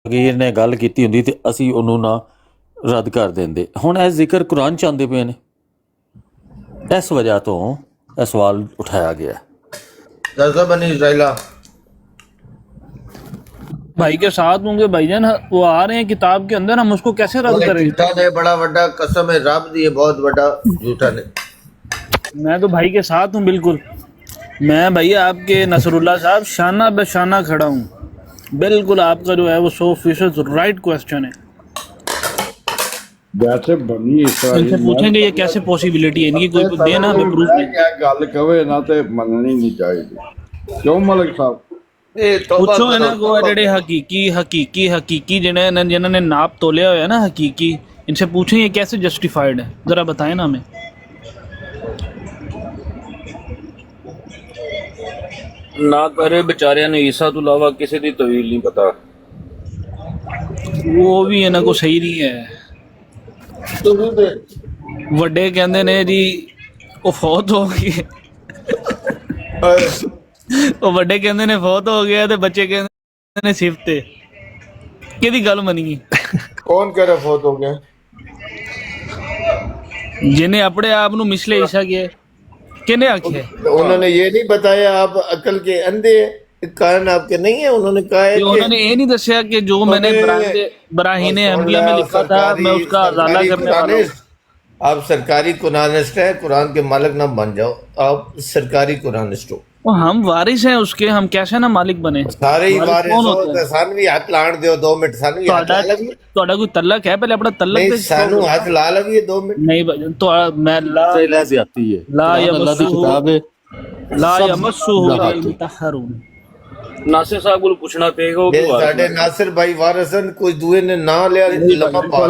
ਫਕੀਰ ਨੇ ਗੱਲ ਕੀਤੀ ਹੁੰਦੀ ਤੇ ਅਸੀਂ ਉਹਨੂੰ ਨਾ ਰੱਦ ਕਰ ਦਿੰਦੇ। ਹੁਣ ਇਹ ਜ਼ਿਕਰ ਕੁਰਾਨ ਚ ਆਉਂਦੇ ਪਏ ਨੇ, ਇਸ ਵਜ੍ਹਾ ਤੋਂ ਇਹ ਸਵਾਲ ਉਠਾਇਆ ਗਿਆ। बनी इसराइला भाई के साथ होंगे भाईजान, वो आ रहे हैं किताब के अंदर, हम उसको कैसे रद्द करें? झूठा ने बड़ा बड़ा कसम है रब दी, बहुत बड़ा झूठा ने। मैं तो भाई के साथ हूँ बिल्कुल। मैं भैया आपके नसरुल्लाह साहब शाना बशाना खड़ा हूँ बिल्कुल। आपका जो है वो 100% राइट क्वेश्चन है। जैसे बनी इनसे इसराइल पूछेंगे ये कैसे पॉसिबिलिटी है, इनकी कोई देना हमें प्रूफ नहीं। क्या गल कवे ना ते मननी नहीं चाहिए। क्यों मलिक साहब? पूछो इन्हें को जेडे हकीकी हकीकी हकीकी जिन्होंने नाप तोलिया हुआ है ना हकीकी, इनसे पूछें ये कैसे जस्टिफाइड है, जरा बताएं ना हमें। ਨਾ ਕਰੇ ਵਿਚਾਰਿਆਂ ਨੂੰ ਈਸਾ ਤੋਂ ਇਲਾਵਾ ਕਿਸੇ ਦੀ ਤਵੀਲ ਨਹੀਂ ਪਤਾ। वो भी इन्हें को सही नहीं है। ਵੱਡੇ ਕਹਿੰਦੇ ਨੇ ਜੀ ਉਹ ਫੌਤ ਹੋ ਗਈ, ਉਹ ਵੱਡੇ ਕਹਿੰਦੇ ਨੇ ਫੌਤ ਹੋ ਗਿਆ ਤੇ ਬੱਚੇ ਕਹਿੰਦੇ ਨੇ ਸਿਫਤ ਤੇ। ਕਿਹਦੀ ਗੱਲ ਮੰਨੀਏ? कौन कह रहा फौत हो गया? ਜਿਹਨੇ ਆਪਣੇ ਆਪ ਨੂੰ ਮਿਸਲੇ ਈਸਾ ਕਿਹਾ, ਕਿਹਨੇ ਆਖਿਆ? तो उन्होंने ये नहीं बताया आप अकल के अंधे हैं, कान आपके नहीं है। उन्होंने कहा है कि उन्होंने ये नहीं दसिया कि जो मैंने बराहीने अम्बिया में लिखा था मैं उसका अजाला करने वाला हूँ। आप सरकारी कुरानिस्ट हैं, कुरान के मालिक ना बन जाओ, आप सरकारी कुरानिस्ट हो। वो हम वारिस हैं उसके, हम कैसे ना मालिक बने? सारे ही वारिस वारिस कौन हो होते ते हैं? सानू भी हाथ लाण दियो 2 मिनट, सानू भी हाथ ला लगी। ਤੁਹਾਡਾ ਕੋਈ ਤਲਕ ਹੈ? ਪਹਿਲੇ ਆਪਣਾ ਤਲਕ नहीं ਤੇ सानू हाथ ला लगी 2 मिनट। ਨਹੀਂ ਭਾਈ तो मैं ला ज़्यादती है। ला कुरान अल्लाह की यमस्सुहु किताब है। ला सब यमस्सुहु मुताहर। मुतहहरुन। ਨਾਸਿਰ ਸਾਹਿਬ ਕੋਲ ਪੁੱਛਣਾ ਪਏਗਾ ਉਹ ये ਕਿਉਂ ਆ साडे नासिर भाई वारिसन कोई दूए ने ना लिया लम्मा पा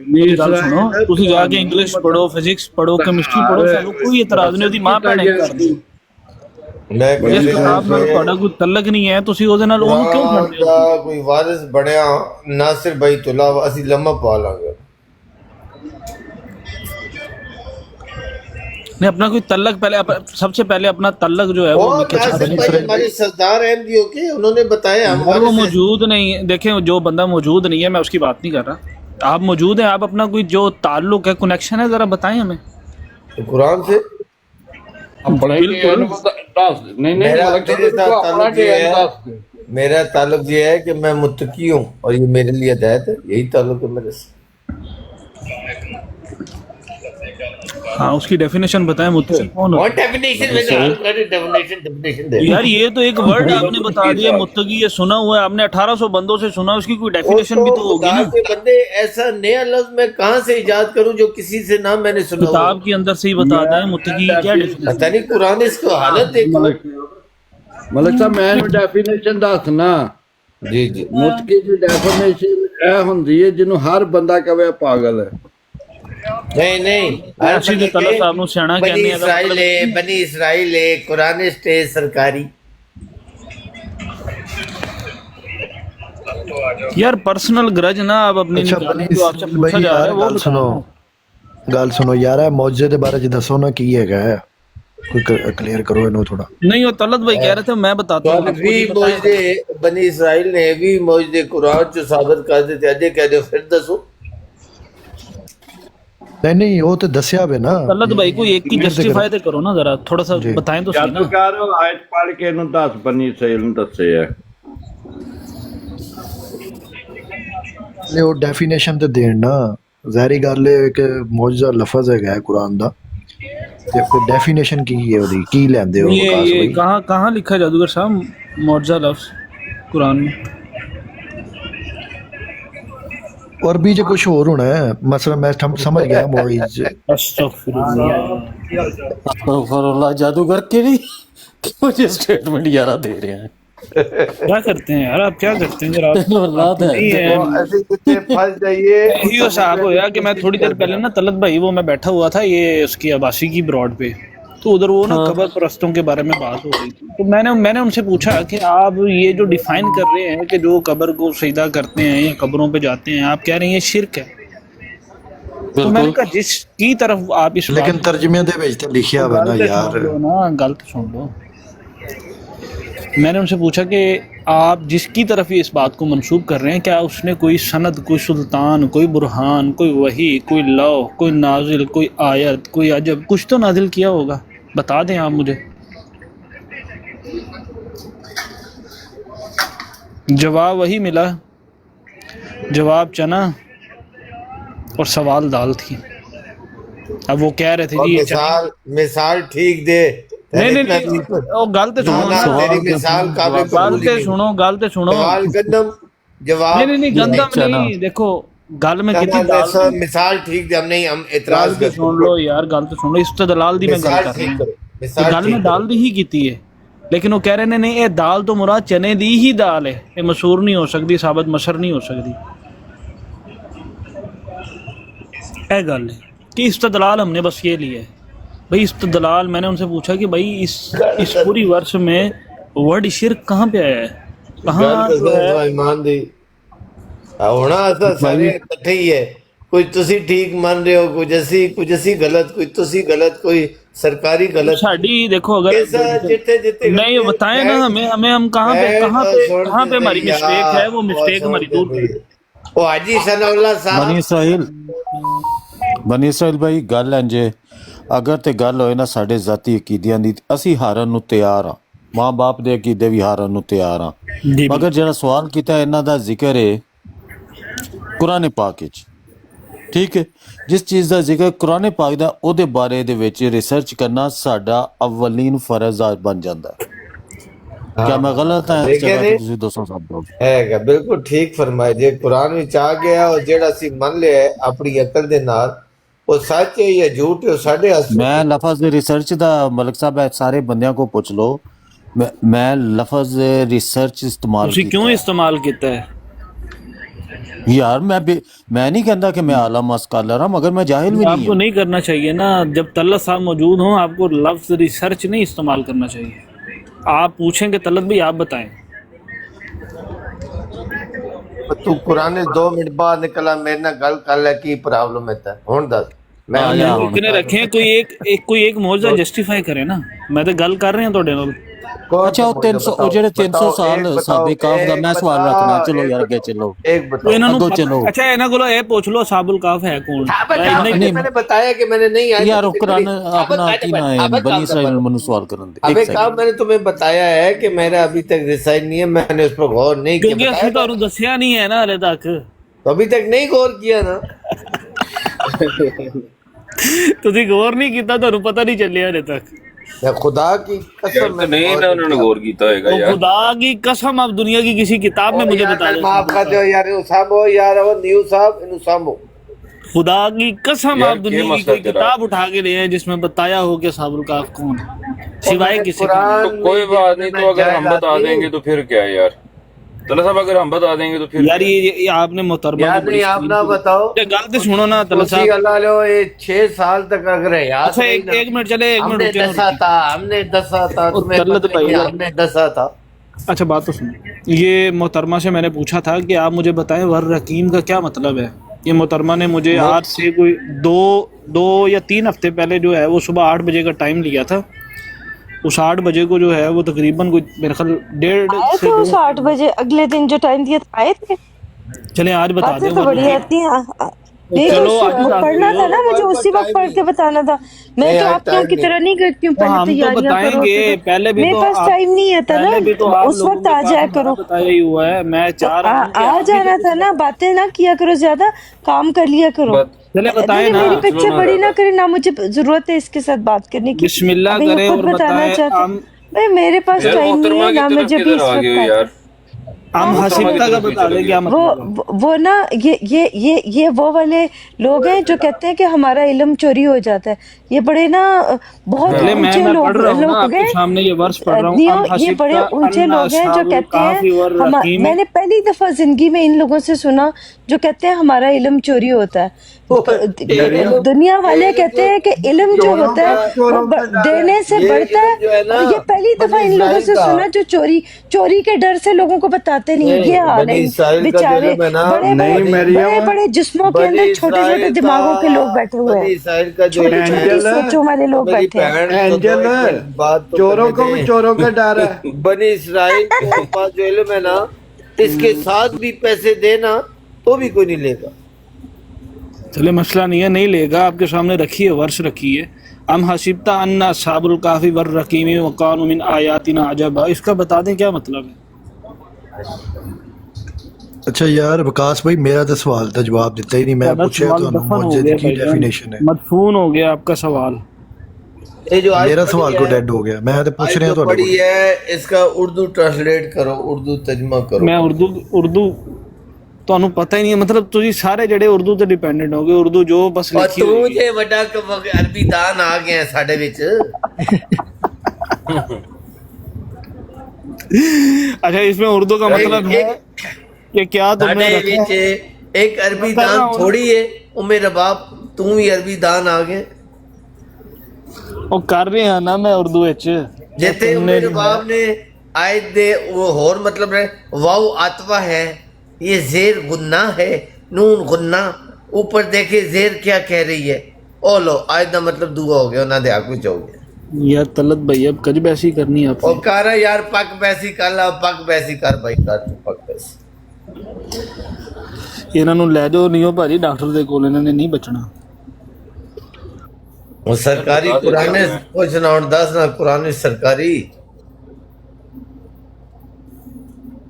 ਮੇਰੀ ਗੱਲ ਸੁਣੋ, ਤੁਸੀਂ ਜਾ ਕੇ ਇੰਗਲਿਸ਼ ਪੜੋ, ਫਿਜ਼ਿਕਸ ਪੜੋ, ਕੈਮਿਸਟਰੀ ਪੜੋ, ਸਾਨੂੰ ਕੋਈ ਇਤਰਾਜ਼ ਨਹੀਂ। ਉਹਦੀ ਮਾਂ ਭੈਣ ਇੱਕ ਕਰਦੀ। मैं ਜਿਸ ਕਿਤਾਬ ਨਾਲ ਤੁਹਾਡਾ ਕੋਈ ਤਲਕ ਨਹੀਂ ਹੈ ਤੁਸੀਂ ਉਹਦੇ ਨਾਲ ਉਹਨੂੰ ਕਿਉਂ ਫੜਦੇ ਹੋ? कोई वारिस बनया नासिर भाई तो ला असि लम्मा पा लांगे। नहीं, अपना कोई तल्लक पहले सबसे पहले अपना तल्लक जो है वो और लिखे नासिर भाई हमारे सरदार अहमदियों के उन्होंने बताया हम अगर वो मौजूद नहीं, देखें जो बंदा मौजूद नहीं है, मैं उसकी बात नहीं कर रहा। आप मौजूद हैं, आप अपना कोई जो ताल्लुक है, कनेक्शन है, जरा बताएं हमें। कुरान से अपने नहीं नहीं मेरा मलिक मेरे साथ साहब अपना ताल्लुक ये है, मेरा ताल्लुक ये है कि मैं मुत्तकी हूँ और ये मेरे लिए हिदायत है, यही ताल्लुक है मेरे से। हाँ, उसकी डेफिनेशन बताएं। मुत्तकी कौन होता और डेफिनेशन में डेफिनेशन दे है? यार ये तो एक वर्ड आपने बता दिया, मुत्तकी, ये सुना हुआ है आपने 1800 बंदों से सुना, उसकी कोई डेफिनेशन भी तो होगी ना। खुदा के बंदे ऐसा नया लफ्ज मैं कहाँ से इजाद करूँ जो किसी से ना मैंने सुना हो। किताब के अंदर से ही बता दें मुत्तकी की क्या डेफिनेशन। पता नहीं कुरान इसको हालत देखो। मलिक साहब मैं डेफिनेशन दसना जी जी मुतकी की डेफिनेशन ਇਹ ਹੁੰਦੀ ਹੈ ਜਿਹਨੂੰ ਹਰ ਬੰਦਾ ਕਹੇ ਪਾਗਲ ਹੈ। नहीं नहीं हर ऐसी जो तलक साहब नु सियाना बनी कहने अगर इसराइल है, बनी इसराइल है, कुरानिस्ट है सरकारी। यार पर्सनल ग्रज ना आप अपनी अच्छा निकालें, बनी जो आपसे पूछा भाई जा रहा यार है वो गल सुनो यार ਇਹ ਮੌਜੇ ਦੇ ਬਾਰੇ ਚ ਦੱਸੋ ਨਾ ਕੀ ਹੈਗਾ ਹੈ, ਕੋਈ ਕਲੀਅਰ ਕਰੋ ਇਹਨੂੰ ਥੋੜਾ। नहीं, वो तलत भाई कह रहे थे, मैं बताता हूँ आपको, भी नहीं बताया। मौजदे बनी इसराइल ने भी मौजदे कुरान जो साबित कर देते अजे कह दो फिर दसो। नहीं नहीं वो तो दसिया वे ना तलत भाई को एक की जस्टिफाई तो करो ना, जरा थोड़ा सा बताएं तो सही ਜਦ ना। ਤੂੰ ਕਹਿ ਰਹੇ ਹੋ ਆਇਤ ਪੜ੍ਹ ਕੇ ਇਹਨੂੰ ਦੱਸ ਬਣੀ ਇਸਰਾਈਲ ਨੂੰ ਦੱਸੇ ਹੈ। ले वो डेफिनेशन ਤੇ ਦੇਣ ਨਾ, ਜ਼ਾਹਿਰੀ ਗੱਲ ਹੈ ਕਿ ਮੌਜਜ਼ਾ ਲਫ਼ਜ਼ ਹੈਗਾ ਕੁਰਾਨ ਦਾ, ਤੇ ਕੋਈ ਡੈਫੀਨੇਸ਼ਨ ਕੀ ਹੈ ਉਹਦੀ, ਕੀ ਲੈਂਦੇ ਹੋ ये ਵਿਕਾਸ ये ਭਾਈ? कहाँ कहाँ लिखा है जादूगर साहब मुआवजा लफ्ज कुरान में? अरबी च कुछ और होना है, मसला मैं समझ गया मौइज। अस्तगफिरुल्लाह, जादूगर के नहीं मुझे स्टेटमेंट यारा दे रहे हैं। क्या करते हैं यार आप, क्या करते हैं जरा औलाद है। ऐसे कितने फंस जाइए। यही साहब हो यार कि मैं थोड़ी देर पहले ना तलत भाई वो मैं बैठा हुआ था ये उसकी आबासी की ब्रॉड पे, तो उधर वो ना कब्र परस्तों के बारे में बात हो रही थी, तो मैंने उनसे पूछा कि आप ये जो डिफाइन कर रहे हैं कि जो कब्र को सजदा करते हैं या कब्रों पे जाते हैं, आप कह रहे हैं ये शिरक है, तो मैंने कहा जिसकी तरफ आप इस लेकिन तर्जमे दे विच ते लिखिया हुआ ना यार। ना गलत सुन लो, मैंने उनसे पूछा कि आप जिसकी तरफ ये इस बात को मंसूब कर रहे हैं, क्या उसने कोई सनद, कोई सुल्तान, कोई बुरहान, कोई वही, कोई लौ, कोई नाजिल, कोई आयत, कोई अजब, कुछ तो नाजिल किया होगा, बता दें आप मुझे। जवाब वही मिला, जवाब चना और सवाल दाल थी। अब वो कह रहे थे और जी ये मिसाल ठीक दे। नहीं ਉਹ ਗੱਲ ਤੇ ਸੁਣੋ ना तेरी मिसाल काबिल ਗੱਲ ਤੇ ਸੁਣੋ ਗੱਲ ਤੇ ਸੁਣੋ सवाल गंदम जवाब नहीं गंदम नहीं, देखो ਗੱਲ ਮੈਂ ਕੀਤੀ दाल मिसाल ठीक दे। हम नहीं, हम इतराज ਤੇ ਸੁਣ ਲਓ ਯਾਰ, ਗੱਲ ਤੇ ਸੁਣ ਲਓ, ਇਸਤਦਲਾਲ ਦੀ ਮੈਂ ਗੱਲ ਕਰ ਰਿਹਾ ਹਾਂ। ਗੱਲ ਮੈਂ ਦਾਲ ਦੀ ਹੀ ਕੀਤੀ ਹੈ, ਲੇਕਿਨ ਉਹ ਕਹਿ ਰਹੇ ਨੇ ਨਹੀਂ ਇਹ ਦਾਲ ਤੋਂ ਮੁਰਾਦ ਚਨੇ ਦੀ ਹੀ ਦਾਲ ਹੈ, ਇਹ ਮਸੂਰ ਨਹੀਂ ਹੋ ਸਕਦੀ, ਸਾਬਤ ਮਸਰ ਨਹੀਂ ਹੋ ਸਕਦੀ। ਇਹ ਗੱਲ ਹੈ کہ استدلال ہم نے بس یہ لیا ہے بھائی استدلال۔ میں نے ان سے پوچھا کہ بھائی اس پوری ورس میں ورڈ شرک کہاں پہ آیا ہے، کہاں ایمان دی ہونا سارے اکٹھے ہی ہے، کوئی تسی ٹھیک مان رہے ہو، کچھ اسی غلط، کوئی تسی غلط، کوئی سرکاری غلط۔ ساڑی دیکھو اگر نہیں بتائیں نا ہمیں ہم کہاں پہ ہماری مسٹیک ہے، وہ مسٹیک ہماری دور کریں۔ وہ حاجی ثناء اللہ صاحب ਬਨੀ ਇਸਰਾਈਲ ਭਾਈ ਗੱਲ ਇੰਜ ਹੈ, ਅਗਰ ਤੇ ਗੱਲ ਹੋਏ ਨਾ ਸਾਡੇ ਜ਼ਾਤੀ ਅਕੀਦਿਆਂ ਦੀ, ਅਸੀਂ ਹਾਰਨ ਨੂੰ ਤਿਆਰ ਹਾਂ, ਮਾਂ ਬਾਪ ਦੇ ਅਕੀਦੇ ਵੀ ਹਾਰਨ ਨੂੰ ਤਿਆਰ ਹਾਂ। ਮਗਰ ਜਿਹੜਾ ਸਵਾਲ ਕੀਤਾ ਇਹਨਾਂ ਦਾ ਜ਼ਿਕਰ ਹੈ ਕੁਰਾਨ ਪਾਕ ਵਿੱਚ, ਠੀਕ ਹੈ, ਜਿਸ ਚੀਜ਼ ਦਾ ਜ਼ਿਕਰ ਕੁਰਾਨ ਪਾਕ ਦਾ, ਉਹਦੇ ਬਾਰੇ ਦੇ ਵਿੱਚ ਰਿਸਰਚ ਕਰਨਾ ਸਾਡਾ ਅਵਲੀਨ ਫਰਜ਼ ਬਣ ਜਾਂਦਾ ਹੈ। کیا میں غلط ہے اس جگہ تے تسی دوستوں صاحب دو ہے گا بالکل ٹھیک فرمائے جے قرآن وچ آ گیا اور جیڑا سی من لیا ہے اپنی عقل دے نال وہ سچ ہے یا جھوٹ ہے ساڈے ہاتھ۔ میں لفظ ریسرچ دا ملک صاحب سارے بندیاں کو پوچھ لو، میں لفظ ریسرچ استعمال تسی کیوں استعمال کیتا ہے یار؟ میں نہیں کہندا کہ میں عالم اسکالر ہوں، مگر میں جاہل بھی آپ نہیں کو ہوں۔ نہیں کرنا چاہیے نا، جب طلت صاحب موجود ہوں آپ کو لفظ ریسرچ نہیں استعمال کرنا چاہیے۔ آپ پوچھیں کہ طلت بھائی آپ بتائیں، تو قرآن 2 منٹ بعد نکلا میرے نال گل کر لے کی پرابلم ہے تے ہن دس میں اتنے رکھیں، کوئی ایک موضوع جسٹیفائی کرے نا، میں تو گل کر رہے ہیں تواڈے نال۔ اچھا وہ 300 سال صحابہ کہف دا میں سوال رکھنا، چلو یار اگے چلو، ایک بتاؤ اگو چلو۔ اچھا انہاں کولوں اے پوچھ لو اصحاب الکہف ہے کون؟ میں نے بتایا کہ میں نے نہیں آیا یار قرآن اپنا کی نہ ہے بنی اسرائیل منو سوال کرن دے۔ ابھی کہا میں نے تمہیں بتایا ہے کہ میرا ابھی تک ریسرچ نہیں ہے، میں نے اس پر غور نہیں کیا، کیونکہ اسی تانوں دسیا نہیں ہے نا ہلے تک، تو ابھی تک نہیں غور کیا نا۔ تسی غور نہیں کیتا، تانوں پتہ نہیں چلیا ہلے تک۔ خدا کی قسم میں نہیں نا انہوں نے غور کیتا ہوئے گا یار، خدا کی قسم آپ دنیا کی کسی کتاب میں مجھے بتا دیں، معاف کر دیو یار، انہوں سامو یار، وہ نیو صاحب انہوں سامو۔ خدا کی قسم آپ دنیا کی کوئی کتاب اٹھا کے لے ہیں جس میں بتایا ہو کہ اصحاب الکہف کون ہے، سوائے کسی کے۔ تو کوئی بات نہیں، تو اگر ہم بتا دیں گے تو پھر کیا ہے یار، طلعت صاحب اگر ہم بتا دیں گے تو پھر یار یہ آپ نے محترمہ یار نہیں آپ نہ بتاؤ، گل تو سنو نا طلعت اسی صاحب۔ اللہ لو یہ 6 سال تک اگر ہے یاد اچھا ایک منٹ چلے، ایک ہم منٹ نے رکے۔ دسا تھا، ہم نے دسا تھا، تمہیں طلعت پتہ نہیں، ہم نے دسا تھا۔ اچھا بات تو سنو، یہ محترمہ سے میں نے پوچھا تھا کہ آپ مجھے بتائیں ور رقیم کا کیا مطلب ہے۔ یہ محترمہ نے مجھے آج سے کوئی 2 یا 3 ہفتے پہلے جو ہے وہ صبح 8 بجے کا ٹائم لیا تھا، اس 8 بجے کو جو ہے وہ تقریباً کوئی میرے خیال 1:30 سے 8 بجے اگلے دن جو ٹائم دیا تھا آئے تھے، چلیں آج بتا دیں۔ تو بڑی آتی ہیں، چلو آج پڑھنا تھا نا مجھے، اسی وقت پڑھ کے بتانا تھا، میں تو آپ لوگوں کی طرح نہیں کرتی ہوں، پہلے ہم تو تیاریاں بتائیں کرو، گے، پہلے بھی میرے تو پاس ٹائم نہیں آتا نا، اس وقت آ جایا کرو، بتایا ہی ہوا ہے، میں چاہ رہا ہوں آ جانا تھا نا، باتیں نہ کیا کرو زیادہ، کام کر لیا کرو، چلے بتائیں نا، میری پکچر بڑی نہ کرے نا، مجھے ضرورت ہے اس کے ساتھ بات کرنے کی، بسم اللہ ابھی کریں یہ خود اور بتانا بتائیں۔ چاہتے بھائی میرے پاس ٹائم نہیں ہے نا، مجھے بھی اس وقت یار ہم حسیبتا کا بتا دیں کیا مطلب ہے۔ وہ نا یہ وہ والے لوگ ہیں جو کہتے ہیں کہ ہمارا علم چوری ہو جاتا ہے، یہ بڑے نا بہت پہلے میں اونچے پڑھ رہا ہوں نا، آپ لوگ کے ہیں، سامنے یہ ورس پڑھ رہا ہوں، یہ بڑے اونچے لوگ ہیں جو کہتے ہیں، میں نے پہلی دفعہ زندگی میں ان لوگوں سے سنا جو کہتے ہیں ہمارا علم چوری ہوتا ہے۔ دنیا والے کہتے ہیں کہ علم جو ہوتا ہے وہ دینے سے بڑھتا ہے، اور یہ پہلی دفعہ ان لوگوں سے سنا جو چوری کے ڈر سے لوگوں کو بتاتے आते नहीं, ये हाल है बनी इसराइल का जो बेचारे, इल्म है ना, बड़े नहीं, बड़े मरियम, बड़े बड़े जिस्मों के बनी अंदर छोटे छोटे इसराइल दिमागों के का- लोग बैठे हुए बनी हैं, इसराइल का जो छोटी इल्म छोटी है, सोचों वाले लोग मेरी बैठे हैं। बहन तो एंजल, दो एक बात तो चोरों करने को भी दें। चोरों का डर है। बनी इसराइल के पास जो इल्म है ना, इसके साथ भी पैसे देना तो भी कोई नहीं लेगा। चले मसला नहीं है, नहीं लेगा, आपके सामने रखी है, वर्ष रखी है, अम हसीबता अन्ना अस्हाबुल काफी वर रकीमी व कानू मिन आयातिना अजबा, इसका बता दें क्या मतलब है। अच्छा यार विकास भाई, मेरा तो सवाल का जवाब दिता ही नहीं, मैं ਤੁਹਾਡਾ पूछा सवाल तो दफन हो मौजूद गया की भाईजान, डेफिनेशन है, मदफून हो गया आपका सवाल। ये जो आज मेरा पढ़ी सवाल है, को डेड हो गया, मैं तो पूछ आज रहा जो हूँ पढ़ी है इसका उर्दू ट्रांसलेट करो, उर्दू तर्जमा करो। मैं उर्दू ਤੁਹਾਨੂੰ ਪਤਾ ਹੀ ਨਹੀਂ ਹੈ, ਮਤਲਬ ਤੁਸੀਂ ਸਾਰੇ ਜਿਹੜੇ ਉਰਦੂ ਤੇ ਡਿਪੈਂਡੈਂਟ ਹੋਗੇ, ਉਰਦੂ ਜੋ ਬਸ और ਲਿਖੀ तू ਹੋਈ जे ਵੱਡਾ अरबी दान आ गए हैं साडे विच। अच्छा इसमें उर्दू का मतलब है कि क्या तुमने साडे रखा विच एक अरबी कर रहा दान हूँ। थोड़ी है, ओ मेरा बाप तू भी अरबी दान आ गए ਉਹ ਕਰ ਰਿਹਾ ਨਾ ਮੈਂ ਉਰਦੂ ਵਿੱਚ जिथे मेरे बाप ने आयत दे वो होर मतलब है, वाव आतवा है, ये जेर गुन्ना है, नून गुन्ना, ऊपर देखे जेर क्या कह रही है, ओ लो आयत का मतलब दुआ हो गया, ना दे कुछ हो गया। यार तलत भाई अब कज बैसी करनी है और आपने, कह रहा यार पक बैसी कर ला, पक बैसी कर भाई, कर तू पक बैसी। ਇਹਨਾਂ ਨੂੰ ਲੈ ਜਾਓ, ਨਹੀਂ ਉਹ ਭਾਜੀ ਡਾਕਟਰ ਦੇ ਕੋਲ, ਇਹਨਾਂ ਨੇ ਨਹੀਂ ਬਚਣਾ। वो सरकारी कुरान कुछ ना और 10 ना कुरान सरकारी।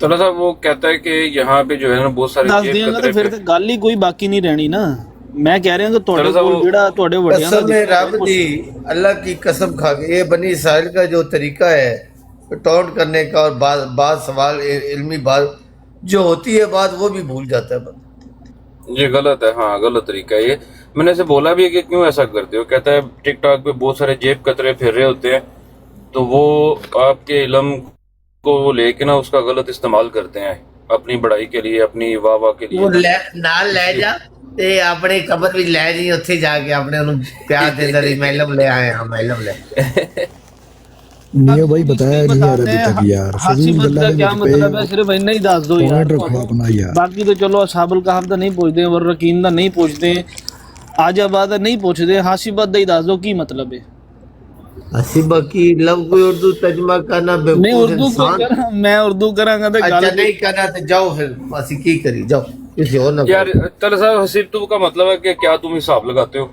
तला साहब वो कहता है कि यहाँ पे जो है ना बहुत सारे ਦੱਸ जेब ਦਿਆਂਗਾ कतरे ਤਾਂ ਫਿਰ पे- ਤੇ ਗੱਲ ਹੀ ਕੋਈ ਬਾਕੀ ਨਹੀਂ ਰਹਿਣੀ ਨਾ। ਮੈਂ ਕਹਿ ਰਿਹਾ ਕਿ ਤੁਹਾਡੇ ਚਲੋ ਕੋਲ ਸਾਹਿਬ, ਜਿਹੜਾ ਤੁਹਾਡੇ ਵੱਡਿਆਂ ਦਾ कसम है रब दी, अल्लाह की कसम खा के, ये बनी इसराइल का जो तरीका है टॉन्ट करने का और बात सवाल इल्मी बात जो होती है बात वो भी भूल जाता है बंदा। ये गलत है, हाँ गलत तरीका है ये। मैंने इसे बोला भी है कि क्यों ऐसा करते हो, कहता है टिकटॉक पे बहुत सारे जेब कतरे फिर रहे होते हैं, तो वो आपके इल्म को लेके ना उसका गलत इस्तेमाल करते हैं अपनी बढ़ाई के लिए, अपनी वाह वाह के वो लिए। नाल ले जा ते अपने कबर भी ले जी, उत्थे जाके अपने उन्हें प्यार दे दे, मैलम ले आए हम, मैलम ले। नहीं भाई बताया नहीं यार अभी तक यार, हासी फजूल बद का गल्लां क्या दे मतलब है, सिर्फ इतना ही दस दो यार। पॉइंट रखो अपना यार। बाकी तो चलो असहाबुल कहफ ਦਾ ਨਹੀਂ ਪੁੱਛਦੇ, ਵਰ ਰਕੀਮ ਦਾ ਨਹੀਂ ਪੁੱਛਦੇ, आजाबाद ਦਾ ਨਹੀਂ ਪੁੱਛਦੇ, ਹਾਸੀਬਤ ਦਾ ਹੀ ਦੱਸ ਦਿਓ ਕੀ ਮਤਲਬ ਹੈ। हसीबा की लव कोई उर्दू तर्जमा करना नहीं बेवकूफ उर्दू को इंसान। करा, मैं उर्दू करांगा तो अच्छा गल नहीं करना तो जाओ फिर, असी की करी, जाओ किसी और ना यार करो। तला साहब हसीब तू का मतलब है कि क्या तुम हिसाब लगाते हो,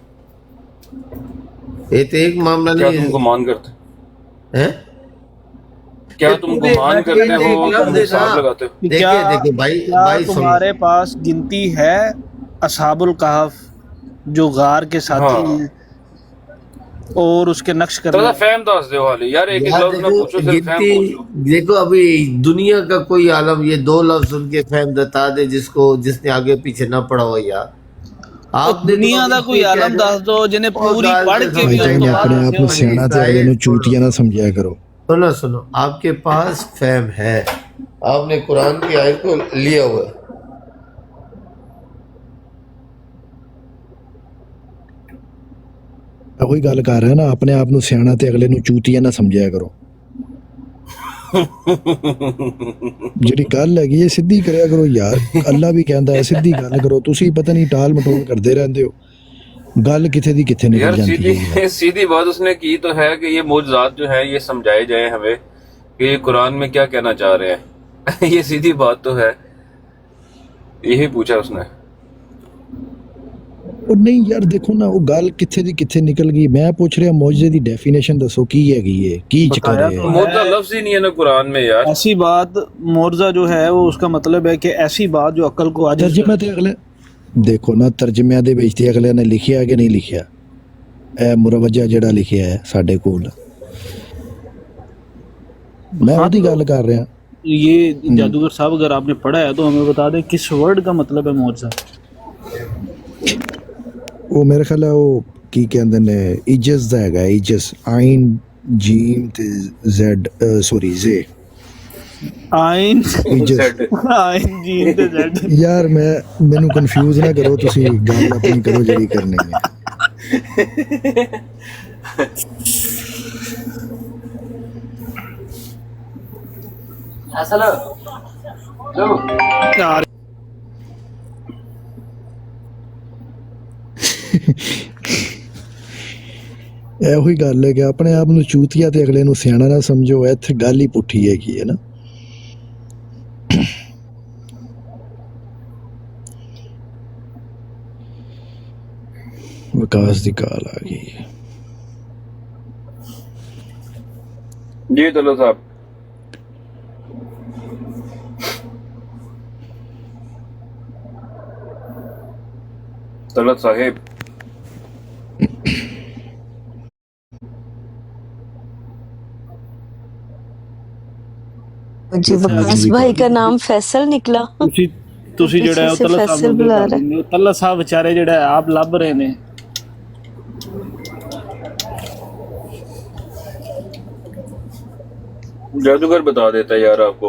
ये तो एक मामला क्या नहीं तुम है, गुमान करते हो, हैं? क्या तुम पूरे गुमान करते हो, लफ्ज़ तुम है हिसाब ना। लगाते हो। कि देखिए देखिए भाई क्या भाई सुनो, तुम्हारे पास गिनती है असहाबुल कहफ जो गार के साथी हाँ। हैं और उसके नक्श तला करना। फैम दस दो हाली यार, एक यार लफ्ज ना देखो पूछो, सिर्फ फैम पूछ लो। देखो अभी दुनिया का कोई आलम ये 2 लफ्ज सुन के फहम बता दे जिसको, जिसने आगे पीछे ना पढ़ा हो यार। आप दुनिया का कोई आलम दस दो जिन्हें पूरी पढ़ के भी भाईजान उसको अपने आप को सियाना ते अगले नु चूतिया ना समझा करो। सुनो सुनो, आपके पास फहम है, आपने कुरान की आयत को लिया हुआ है, कोई गल कर रहा है ना, अपने आप नु सियाना ते अगले नु चूतिया ना समझा करो। ਜਿਹੜੀ ਗੱਲ ਹੈਗੀ ਹੈ ਸਿੱਧੀ ਕਰਿਆ ਕਰੋ ਯਾਰ, ਅੱਲਾ ਵੀ ਕਹਿੰਦਾ ਹੈ ਸਿੱਧੀ ਗੱਲ ਕਰੋ, ਤੁਸੀਂ ਪਤਾ ਨਹੀਂ ਟਾਲ ਮਟੋਲ ਕਰਦੇ ਰਹਿੰਦੇ ਹੋ, ਗੱਲ ਕਿੱਥੇ ਦੀ ਕਿੱਥੇ ਨਿਕਲ यार ਜਾਂਦੀ सीधी ਹੈ। सीधी बात उसने की तो है कि ये मौजूदात जो है ये समझाए जाए हमें कि कुरान में क्या कहना चाह रहे हैं। ये सीधी बात तो है, यही पूछा उसने। ਉਹ ਨਹੀਂ ਯਾਰ ਦੇਖੋ ਨਾ, ਉਹ ਗੱਲ ਕਿੱਥੇ ਦੀ ਕਿੱਥੇ ਨਿਕਲ ਗਈ। ਮੈਂ ਪੁੱਛ ਰਿਹਾ ਮੌਜਜ਼ੇ ਦੀ ਡੈਫੀਨੇਸ਼ਨ ਦੱਸੋ ਕੀ ਹੈਗੀ ਹੈ, ਕੀ ਚੱਕਰ ਹੈ। मौजूदा लफ्ज ही नहीं है ना कुरान में यार। ऐसी बात मोर्जा जो है वो उसका मतलब है कि ऐसी बात जो अकल को आज ਤਰਜਮੇ ਤੇ ਅਗਲੇ ਦੇਖੋ ਨਾ, ਤਰਜਮਿਆਂ ਦੇ ਵਿੱਚ ਤੇ ਅਗਲੇ ਨੇ ਲਿਖਿਆ ਕਿ ਨਹੀਂ ਲਿਖਿਆ, ਇਹ ਮੁਰਵਜਾ ਜਿਹੜਾ ਲਿਖਿਆ ਹੈ ਸਾਡੇ ਕੋਲ, ਮੈਂ ਉਹਦੀ ਗੱਲ ਕਰ ਰਿਹਾ। ये जादूगर साहब अगर आपने पढ़ा है तो हमें बता दें किस वर्ड का मतलब है मोर्जा। ਉਹ ਮੇਰੇ ਖਿਆਲ ਹੈ ਉਹ ਕੀ ਕਹਿੰਦੇ ਨੇ, ਇਜਸ ਦਾ ਹੈਗਾ, ਇਜਸ, ਆਇਨ ਜੀਮ ਤੇ ਜ਼ੈਡ, ਸੌਰੀ ਜ਼ੇ, आइन ਇਜਸ। आइन जी ते जेड। ਯਾਰ ਮੈਨੂੰ ਕਨਫਿਊਜ਼ ਨਾ ਕਰੋ, ਤੁਸੀਂ ਗੱਲ ਆਪਣੀ ਕਰੋ ਜਿਹੜੀ ਕਰਨੀ ਹੈ। यार ਇਹੋ ਹੀ ਗੱਲ ਹੈ ਕਿ ਆਪਣੇ ਆਪ ਨੂੰ ਚੂਤੀਆ ਤੇ ਅਗਲੇ ਨੂੰ ਸਿਆਣਾ ਨਾ ਸਮਝੋ, ਇੱਥੇ ਗੱਲ ਹੀ ਪੁੱਠੀ ਹੈਗੀ ਹੈ ਨਾ। ਵਿਕਾਸ ਦੀ ਕਾਲ ਆ ਗਈ। जी तलत साहब, तलत साहेब, जी वकास भाई का नाम फैसल निकला। ਤੁਸੀਂ ਜਿਹੜਾ ਹੈ ਉਹ ਤਲਤ फैसल ਸਾਹਿਬ बुला ਨੂੰ रहा है। ਤਲਤ ਸਾਹਿਬ ਵਿਚਾਰੇ ਜਿਹੜਾ ਹੈ ਆਪ ਲੱਭ ਰਹੇ ਨੇ। जादूगर बता देता है यार आपको,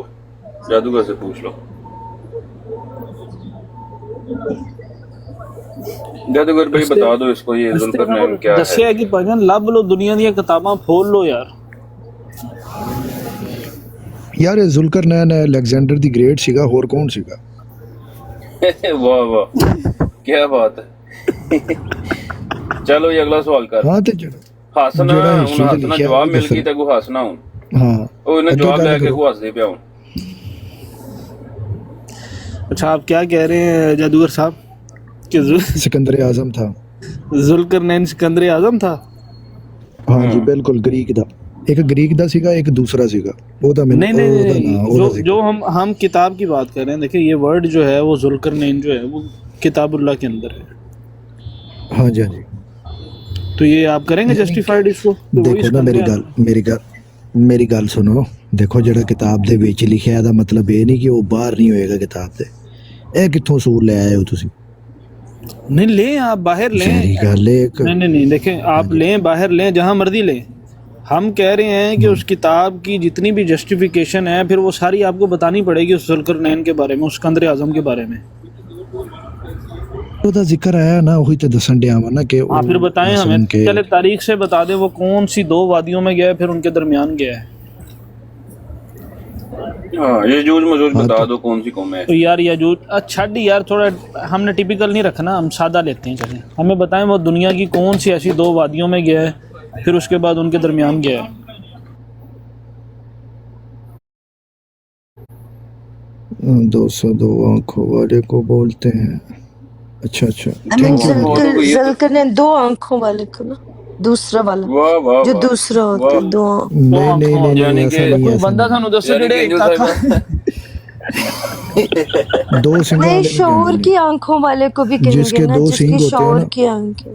जादूगर से पूछ लो। जादूगर भाई बता दो इसको ये जुल्करनैन क्या है। ਦੱਸਿਆ ਕਿ ਭਜਨ ਲੱਭ ਲੋ, ਦੁਨੀਆ ਦੀਆਂ ਕਿਤਾਬਾਂ ਫੋਲ ਲੋ ਯਾਰ। ਯਾਰ ਇਹ ਜ਼ੁਲਕਰਨੈਨ ਅਲੈਗਜ਼ੈਂਡਰ ਦੀ ਗ੍ਰੇਟ ਸੀਗਾ, ਹੋਰ ਕੌਣ ਸੀਗਾ? वाह वाह, क्या बात है। चलो ये अगला सवाल कर। ਹਾਂ ਤੇ ਜਿਹੜਾ हसना ਜਿਹੜਾ हुन history हसना ਲਿਖਿਆ जवाब ਉਹ मिल गई ਦੱਸੋ। ते को हसना हुन ਹਾਂ ओ इन्हें ਅੱਗੇ जवाब ਗੱਲ लेके ਕਰੋ। को हसदे पे हुन। अच्छा आप क्या कह रहे हैं जादूगर साहब कि ਸਿਕੰਦਰ ਆਜ਼ਮ ਥਾ। जुल्करनैन सिकंदर आजम था? ਹਾਂ ਜੀ ਬਿਲਕੁਲ, ਗ੍ਰੀਕ ਦਾ। ਇੱਕ ਗ੍ਰੀਕ ਦਾ ਸੀਗਾ, ਇੱਕ ਦੂਸਰਾ ਸੀਗਾ। ਉਹਦਾ ਮੈਨੂੰ नहीं नहीं ਉਹਦਾ नहीं, ਨਾਂ जो ਉਹਦਾ जो हम किताब की बात कर रहे हैं, देखिए ये वर्ड जो है वो जुल्करनैन जो है वो किताबुल्लाह के अंदर है। ਹਾਂ ਜੀ, ਹਾਂ ਜੀ। तो ये आप करेंगे जस्टिफाइड इसको? तो वही ਦੇਖੋ ਨਾ ਮੇਰੀ ਗੱਲ ਸੁਣੋ। ਦੇਖੋ ਜਿਹੜਾ ਕਿਤਾਬ ਦੇ ਵਿੱਚ ਲਿਖਿਆ ਇਹਦਾ ਮਤਲਬ ਇਹ ਨਹੀਂ ਕਿ ਉਹ ਬਾਹਰ ਨਹੀਂ ਹੋਏਗਾ ਕਿਤਾਬ ਦੇ। ਇਹ ਕਿੱਥੋਂ ਸੂਲ ਲੈ ਆਏ ਹੋ ਤੁਸੀਂ? नहीं लें, आप बाहर लें। ਸਾਰੀ ਗੱਲ ਇੱਕ नहीं देखें, आप लें बाहर लें, जहाँ मर्जी लें। हम कह रहे हैं कि उस किताब की जितनी भी जस्टिफिकेशन है फिर वो सारी आपको बतानी पड़ेगी उस जुल्करनैन के बारे में, उस सिकंदर आजम के बारे में। ਉਹਦਾ ਜ਼ਿਕਰ ਆਇਆ ਨਾ, ਉਹੀ ਤੇ ਦੱਸਣ ਡਿਆ ਵਾ ਨਾ ਕਿ आप फिर बताएं हमें, चले तारीख से बता दें वो कौन सी दो वादियों में गया है, फिर उनके दरमियान गया है। हां ये जूझ मजूझ बता दो कौन सी कौम है। तो यार यजूज अच्छा यार, थोड़ा हमने टिपिकल नहीं रखना, हम सादा लेते हैं। चलें हमें बताएं वो दुनिया की कौन सी ऐसी दो वादियों में गया है, फिर उसके बाद उनके दरमियान गया है। 202 आंखों वाले को बोलते हैं। अच्छा अच्छा, जुल्करनैन दो आंखों वाले को ना, दूसरा वाला वाह वाह जो वाह। दूसरा होता है दो नहीं नहीं नहीं यानी ऐसा कि नहीं कोई ऐसा बंदा थानू दसो यानी कि जेड़े एंजल आंखां नहीं। दो सिंह नहीं, वाले को शोर कहते की आंखों वाले को भी कहेंगे जिसके ना, दो सिंग जिसकी होते हैं शोर ना। की आंखें।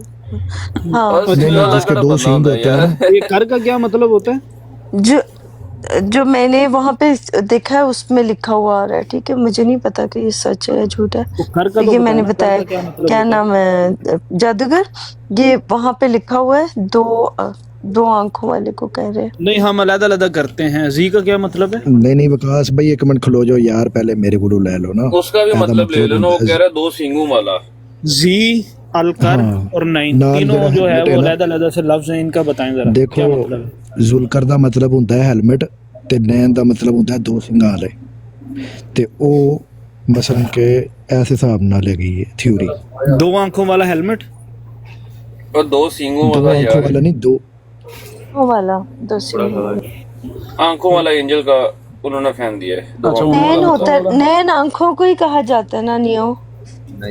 हाँ, नहीं नहीं, जिसके दो सिंग होते हैं ना। ये कर का क्या मतलब होता है? जो मैंने वहाँ पे देखा है उसमें लिखा हुआ आ रहा है, ठीक है? मुझे नहीं पता कि ये सच है या झूठ है, तो कर का तो ये मैंने बताना, कर बताया। का क्या मतलब क्या होता है? नाम है जादूगर? ये वहाँ पे लिखा हुआ है दो आंखों वाले को कह रहे हैं। नहीं, हम अलग अलग करते हैं। जी का क्या मतलब है? नहीं नहीं विकास भाई एक मिनट खलो जाओ यार, पहले मेरे को ले लो ना। उसका भी ऐसा मतलब ले लो ना, वो होता कह रहा है दो सिंगों वाला। जी, अलकर हाँ। और नाइन नाल तीनों जरा जो है helmet वो है ना। अलग अलग से लफ्ज हैं, इनका बताएं जरा देखो, क्या मतलब है? ਜ਼ੁਲਕਰ ਦਾ ਮਤਲਬ ਹੁੰਦਾ ਹੈ ਹੈਲਮਟ, ਤੇ ਨੈਣ ਦਾ ਮਤਲਬ ਹੁੰਦਾ ਹੈ ਦੋ ਸਿੰਘਾਂ ਵਾਲੇ। ਤੇ ਉਹ ਮਸਲਨ ਕਿ ਇਸ ਹਿਸਾਬ ਨਾਲ ਹੈਗੀ ਹੈ ਥਿਊਰੀ। दो आंखों वाला हेलमेट और दो सिंगों ਦੋ वाला ਆਂਖੋਂ यार, ਵਾਲਾ ਨਹੀਂ, ਦੋ वो वाला दो सिंह। आंखों वाला एंजल का उन्होंने फैन दिया है। दो अच्छा, आंखों नैन वाला होता है, नैन आंखों को ही कहा जाता है ना नियो। होता।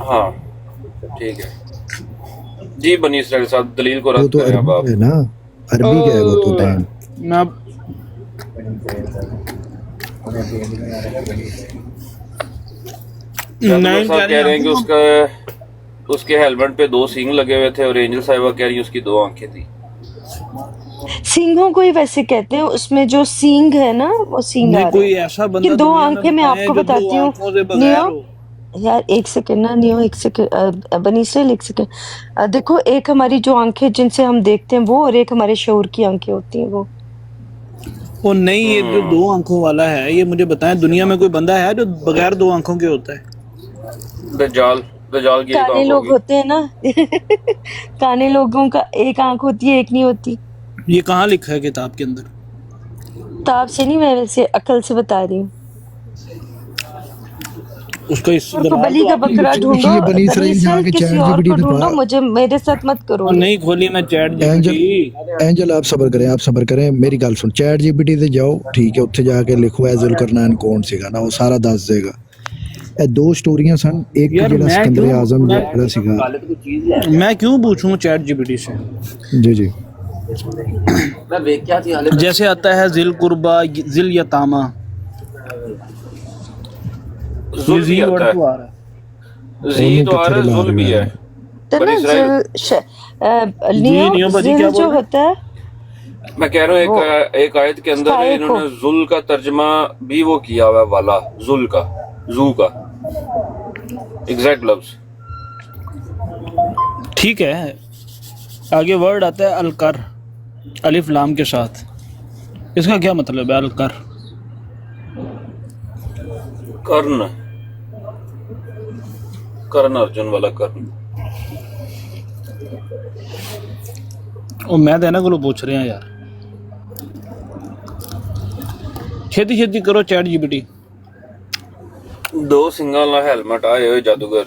हाँ ठीक है जी। बनी इसराइल साहब दलील को वो रद्द तो करें अब आप। अरबी है ना, अरबी का है वो तो नैन। मैं अब जादूगर नाइन साहब कह रहे हैं कि उसका उसके हेलमेट पे दो सींग लगे हुए थे, और एंजल साहिबा कह रही है उसकी दो आंखें थी। सींगों को ही वैसे कहते हैं, उसमें जो सींग है ना वो सींग आ नहीं, रहे कोई हैं। ऐसा बंदा कि दो दुनिया में आंखें मैं बताएं आपको जो दो बताती हूँ। आंखों से बगैर नियो हो। यार एक सेकंड ना, नियो एक सेकंड, बनी इसराइल एक सेकंड। देखो, एक हमारी जो आंखें जिनसे हम देखते हैं वो, और एक हमारे शऊर की आंखें होती हैं वो नहीं, ये जो दो आंखों वाला है, ये मुझे बताएं दुनिया में कोई बंदा है जो बगैर दो आंखों के होता है? दज्जाल की एक काने आंख लोग होगी। होते हैं ना काने लोगों का एक आंख होती है, एक नहीं होती। ये कहाँ लिखा है किताब के अंदर? किताब से नहीं, मैं वैसे अकल से बता रही हूँ। उसका इस तो बलि का बकरा ढूंढो, ये बनी इसराइल जाके किसी चैट और जीपीटी को पे ढूंढो, पा- मुझे मेरे साथ मत करो। नहीं खोली मैं चैट जीपीटी। एंजल आप सबर करें मेरी गल सुन चैट जीपीटी ਤੇ ਜਾਓ ਠੀਕ ਹੈ ਉੱਥੇ ਜਾ ਕੇ ਲਿਖੋ ਇਹ ਜ਼ੁਲਕਰਨੈਨ ਕੌਣ ਸੀਗਾ ਨਾ ਉਹ ਸਾਰਾ ਦੱਸ ਦੇਗਾ ਇਹ ਦੋ ਸਟੋਰੀਆਂ ਸਨ ਇੱਕ ਯਾਰ ਜਿਹੜਾ ਮੈਂ ਸਿਕੰਦਰ ਕਿਉਂ- ਆਜ਼ਮ ਮੈਂ- ਜਿਹੜਾ ਸੀਗਾ मैं क्यों पूछूं चैट जीपीटी से? ਜੀ ਜੀ जैसे आता है जिल कुर्बा जिल यतामा, जुल्म भी जी आता वर्ड है, तो आ रहा है। जी तो आ रहा है, जुल्म भी है। तो बनी ना इसराइल नियो बदी क्या जो बोल होता है मैं कह रहा हूँ एक आयत के अंदर स्काई को। इन्होंने जुल का तर्जमा भी वो किया हुआ है, वाला जुल का, जू का एग्जैक्ट लफ्ज। ठीक है, आगे वर्ड आता है अलकर, अलिफ लाम के साथ। इसका क्या मतलब है अलकर? कर्ण, कर्ण अर्जुन वाला कर्ण। और मैं तो इन्हों को पूछ रहे हैं यार, छेती छेती करो चैट जीपीटी। दो सिंगल वाला हेलमेट आए हुए जादूगर।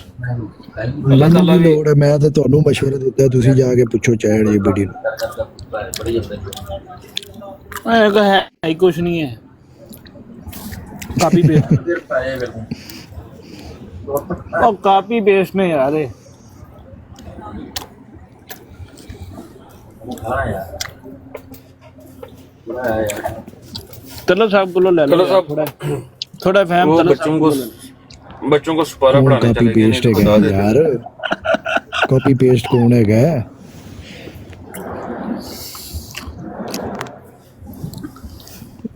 ਮੈਨੂੰ ਵੀ ਲੋੜ ਹੈ ਮੈਂ ਤਾਂ ਤੁਹਾਨੂੰ ਮਸ਼ਵਰਾ ਦਿੱਤਾ ਤੁਸੀਂ ਜਾ ਕੇ ਪੁੱਛੋ ਚੈਟ ਜੀਪੀਟੀ ਨੂੰ मैंने कहा है कुछ नहीं है, कॉपी पेस्ट। और कॉपी पेस्ट में यार है। तलब साहब को लो ले लो तलब यार, साहब- थोड़ा थोड़ा फहम वो तलब बच्चों साहब को को ले लो। बच्चों को सुपारा कौन पढ़ाने कॉपी चले गए, पेस्ट इनको है बता देते। यार कॉपी पेस्ट कौन है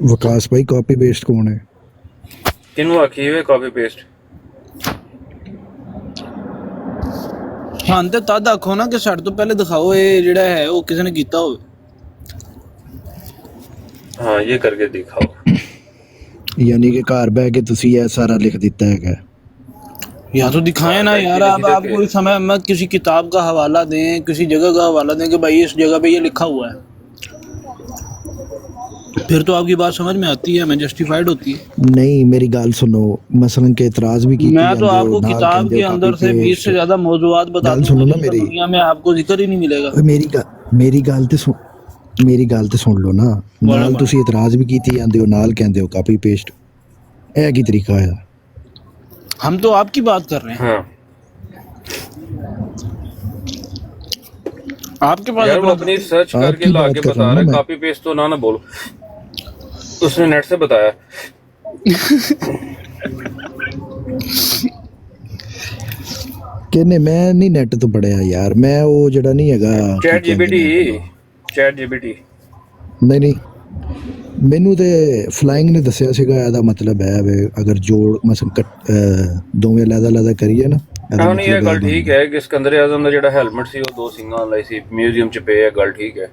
विकास भाई कॉपी पेस्ट कौन है किन्नू आखी हुए कॉपी पेस्ट। ਹਾਂ ਤੇ ਤਦ ਆਖੋ ਨਾ ਕਿ ਸਾਡੇ ਤੋਂ ਪਹਿਲੇ ਦਿਖਾਓ ਇਹ ਜਿਹੜਾ ਹੈ ਉਹ ਕਿਸੇ ਨੇ ਕੀਤਾ ਹੋਵੇ। हाँ ये करके दिखाओ। यानी कि घर बह के तुसी ये सारा लिख देता है या तो दिखाएं ना यार, आप कोई समय में किसी किताब का हवाला दें, किसी जगह का हवाला दें कि भाई इस जगह पे ये लिखा हुआ है, फिर तो आपकी बात समझ में आती है, मैं जस्टिफाइड होती है। नहीं मेरी गाल सुनो मसलन के इतराज भी की मैं तो आपको किताब के अंदर से 20 से ज्यादा मौजूदात बता गल सुनो ना मेरी दुनिया में आपको जिक्र ही नहीं मिलेगा। मेरी गल ते सुन लो ना नाल तुसी इतराज भी कीती जांदे हो नाल कहंदे हो कॉपी पेस्ट ए की तरीका है हम तो आपकी बात कर रहे हैं। हाँ आपके पास यार वो अपनी सर्च करके आपकी ला बात के कर बता रहा हूं रहा है, ना मैं। कॉपी पेस्ट तो ना बोलो, उसने नेट से बताया। कहने मैं नहीं नेट तो पढ़िया यार मैं वो जड़ा नहीं हैगा चैट जीपीटी नहीं नहीं ਮੈਨੂੰ ਤੇ ਫਲਾਈਂਗ ਨੇ ਦੱਸਿਆ ਸੀਗਾ ਇਹਦਾ ਮਤਲਬ ਹੈ ਵੇ ਅਗਰ ਜੋੜ ਮਸਲ ਦੋਵੇਂ ਅਲੱਗ ਕਰੀਏ ਨਾ ਇਹਦਾ हाँ नहीं ये ਮਤਲਬ गल ठीक है कि सिकंदर आजम ਦਾ ਜਿਹੜਾ ਹੈਲਮਟ ਸੀ ਉਹ ਦੋ ਸਿੰਘਾਂ ਵਾਲਾ ਸੀ, ਮਿਊਜ਼ੀਅਮ ਚ ਪਿਆ, ਗੱਲ ਠੀਕ ਹੈ।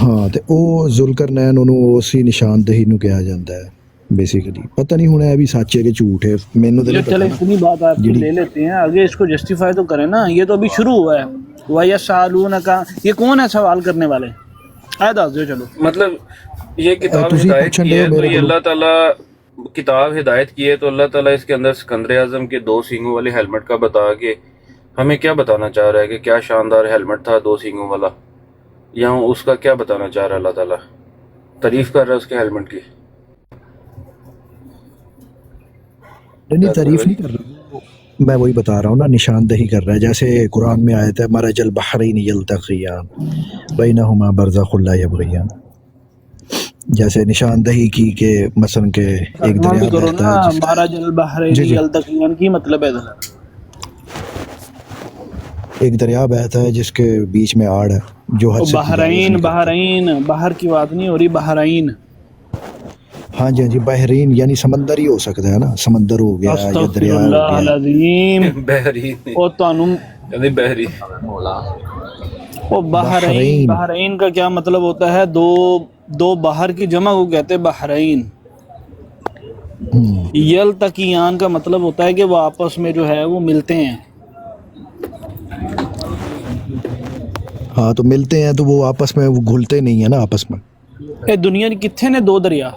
ਹਾਂ ਤੇ ਉਹ ਜ਼ੁਲਕਰਨੈਨ ਉਹਨੂੰ ਉਸੇ ਨਿਸ਼ਾਨਦਹੀ ਨੂੰ ਕਿਹਾ ਜਾਂਦਾ ਹੈ बेसिकली पता नहीं होना है अभी सच है कि झूठ है मैंने तो ये नहीं चले पता इतनी बात आपकी ले लेते हैं, आगे इसको जस्टिफाई तो करें ना, ये तो अभी शुरू हुआ है। वाया सालून का ये कौन है सवाल करने वाले, आए दस दो चलो। मतलब ये किताब तुसी हिदायत पूछन की है दो तो मेरे ये को। अल्लाह ताला किताब हिदायत की है तो अल्लाह ताला इसके अंदर सिकंदर आजम के दो सींगों वाले हेलमेट का बता के हमें क्या बताना चाह रहा है कि क्या शानदार हेलमेट था दो सींगों वाला, या उसका क्या बताना चाह रहा है अल्लाह ताला, तारीफ कर रहा है उसके हेलमेट की। नहीं तारीफ नहीं कर रहा मैं वही बता रहा हूँ ना निशानदही कर रहा है जैसे कुरान में आयत है मरजल बहरैन यल्तक़ियान बैनहुमा बरज़ख़ुन ला यबग़ियान जैसे निशानदही की के मसलन के एक दरिया करो बहता ना है हमारा जल बहरैन यल्तक़ियान की मतलब है एक दरिया बहता है जिसके बीच में आड़ है जो हद से बहरैन बाहर की बात नहीं हो रही, बहरैन। हाँ जी हाँ जी बहरीन यानी समंदर ही हो सकता है ना समंदर हो गया या दरिया हो गया अज़ीम बहरीन ओ तानू कहते बहरीन ओ बहरैन, बहरैन का क्या मतलब होता है, दो बाहर की जमा को कहते हैं बहरैन। यल्तक़ियान का मतलब होता है कि वो आपस में जो है वो मिलते हैं। हाँ तो मिलते हैं तो वो आपस में वो घुलते नहीं है ना आपस में। ए दुनिया की कितने ने दो दरिया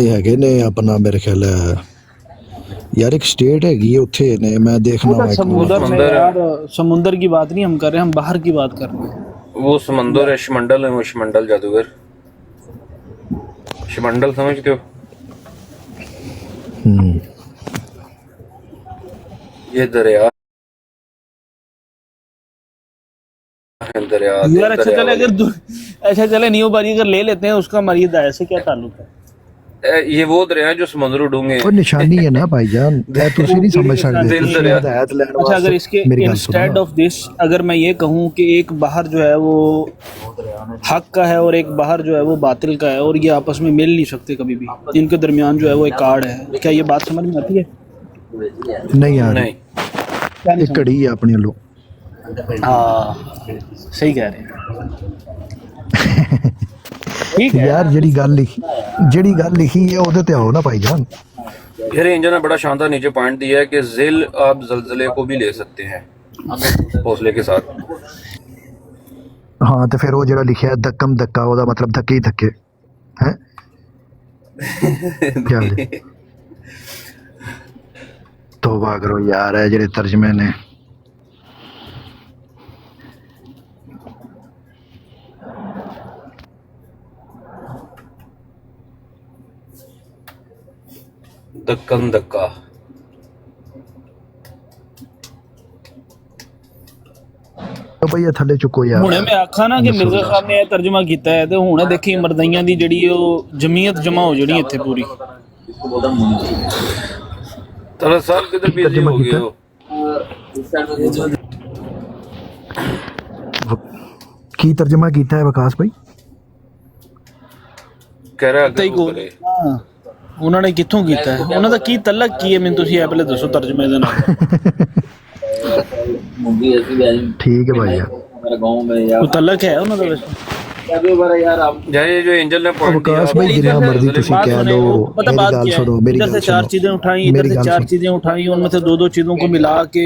ਇਹ ਹੈਗੇ ਨੇ ਆਪਣਾ ਮੇਰੇ ਖਿਆਲ ਹੈ यार एक स्टेट हैगी है उत्थे ने मैं देखना वा समुंदर में यार, समुंदर की बात नहीं हम कर रहे, हम बाहर की बात कर रहे हैं। वो समंदर है, शमंडल है, वो शमंडल जादूगर, शमंडल समझते हो? ये दरिया यार अच्छा चले, अच्छा चले नहीं हो पारी, अगर ले लेते हैं उसका हमारी दायरे से क्या ताल्लुक है? ये वो दरिया है जो समुद्र डूंगे और निशानी है ना भाईजान, मैं तुसी नहीं समझ सकते। अच्छा अगर इसके इंस्टेड ऑफ दिस अगर मैं ये कहूँ कि एक बाहर जो है वो हक का है और एक बाहर जो है वो बातिल का है और ये आपस में मिल नहीं सकते कभी भी, इनके दरमियान जो है वो एक कार्ड है, क्या ये बात समझ में आती है? नहीं यार नहीं, एक कड़ी है अपने लोग। हाँ सही कह रहे हैं। ठीक है यार ਜਿਹੜੀ ਗੱਲ ਲਿਖੀ ਹੈ ਉਹਦੇ ਤੇ ਆਓ ਨਾ ਭਾईजान। फिर इंजन ने बड़ा शानदार नीचे पॉइंट दिया है कि जिल आप जलजले को भी ले सकते हैं हौसले के साथ। ਹਾਂ ਤੇ ਫਿਰ ਉਹ ਜਿਹੜਾ ਲਿਖਿਆ ਧੱਕਮ ਧੱਕਾ ਉਹਦਾ ਮਤਲਬ ਧੱਕੇ ਹੀ ਧੱਕੇ ਹੈ ਚੱਲ ਤੋਬਾ ਕਰੋ ਯਾਰ ਇਹ ਜਿਹੜੇ ਤਰਜਮੇ ਨੇ। धक्कम धक्का ਭਈ ਇਹ ਥੱਲੇ ਚੁੱਕੋ ਯਾਰ। ਹੁਣੇ ਮੈਂ ਆਖਾਂ ਨਾ ਕਿ ਮਿਰਜ਼ਾ ਸਾਹਿਬ ਨੇ ਇਹ ਤਰਜਮਾ ਕੀਤਾ ਹੈ ਤੇ ਹੁਣੇ ਦੇਖੀ ਮਰਦਾਈਆਂ ਦੀ ਜਿਹੜੀ ਉਹ ਜਮੀਅਤ ਜਮਾ ਹੋ ਜਣੀ ਇੱਥੇ ਪੂਰੀ। तला साहब किधर बिजी हो गए हो? ਕੀ ਤਰਜਮਾ ਕੀਤਾ ਹੈ ਵਿਕਾਸ ਭਾਈ? कह रहा ਕਈ ਕੋਲ ਹਾਂ ਉਹਨਾਂ ਨੇ ਕਿੱਥੋਂ ਕੀਤਾ ਹੈ, ਉਹਨਾਂ ਦਾ ਕੀ ਤਲਕ ਕੀ ਹੈ, ਮੈਨੂੰ ਤੁਸੀਂ ਇਹ ਪਹਿਲੇ ਦੱਸੋ ਤਰਜਮੇ ਦੇ ਨਾਲ। ठीक है भाई यार ਕੋਈ ਤਲਕ ਹੈ ਉਹਨਾਂ ਦਾ ਵੈਸੇ? जो एंजल ने पॉइंट दिया विकास भाई जितना मर्जी तुसी बात कह सुने, लो पता मेरी बात गल क्या सुनो है, मेरी इधर गल से चार सुनो चीजें उठाई, इधर मेरी से गल चार सुनो। चीजें उठाई, उनमें से दो चीजों को मिला के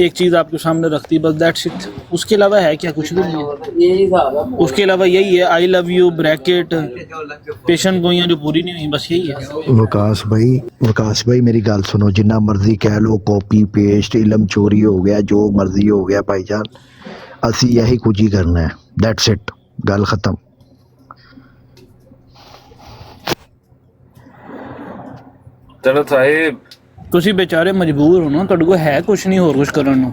एक चीज आपके सामने रखती, बस दैट्स इट। उसके अलावा है क्या? कुछ भी नहीं है। उसके अलावा यही है I love you bracket patient गोइयां जो पूरी नहीं हुई, बस यही है। विकास भाई मेरी गल सुनो, जिन्ना मर्जी कह लो कॉपी पेस्ट इलम चोरी हो गया जो मर्जी हो गया भाईजान, असी यही कुछ ही करना है, दैट्स इट, गल खत्म। चलो साहिब ਤੁਸੀਂ बेचारे मजबूर हो ना, ਤੁਹਾਡੇ ਕੋਲ ਹੈ ਕੁਝ ਨਹੀਂ ਹੋਰ ਕੁਝ ਕਰਨ ਨੂੰ।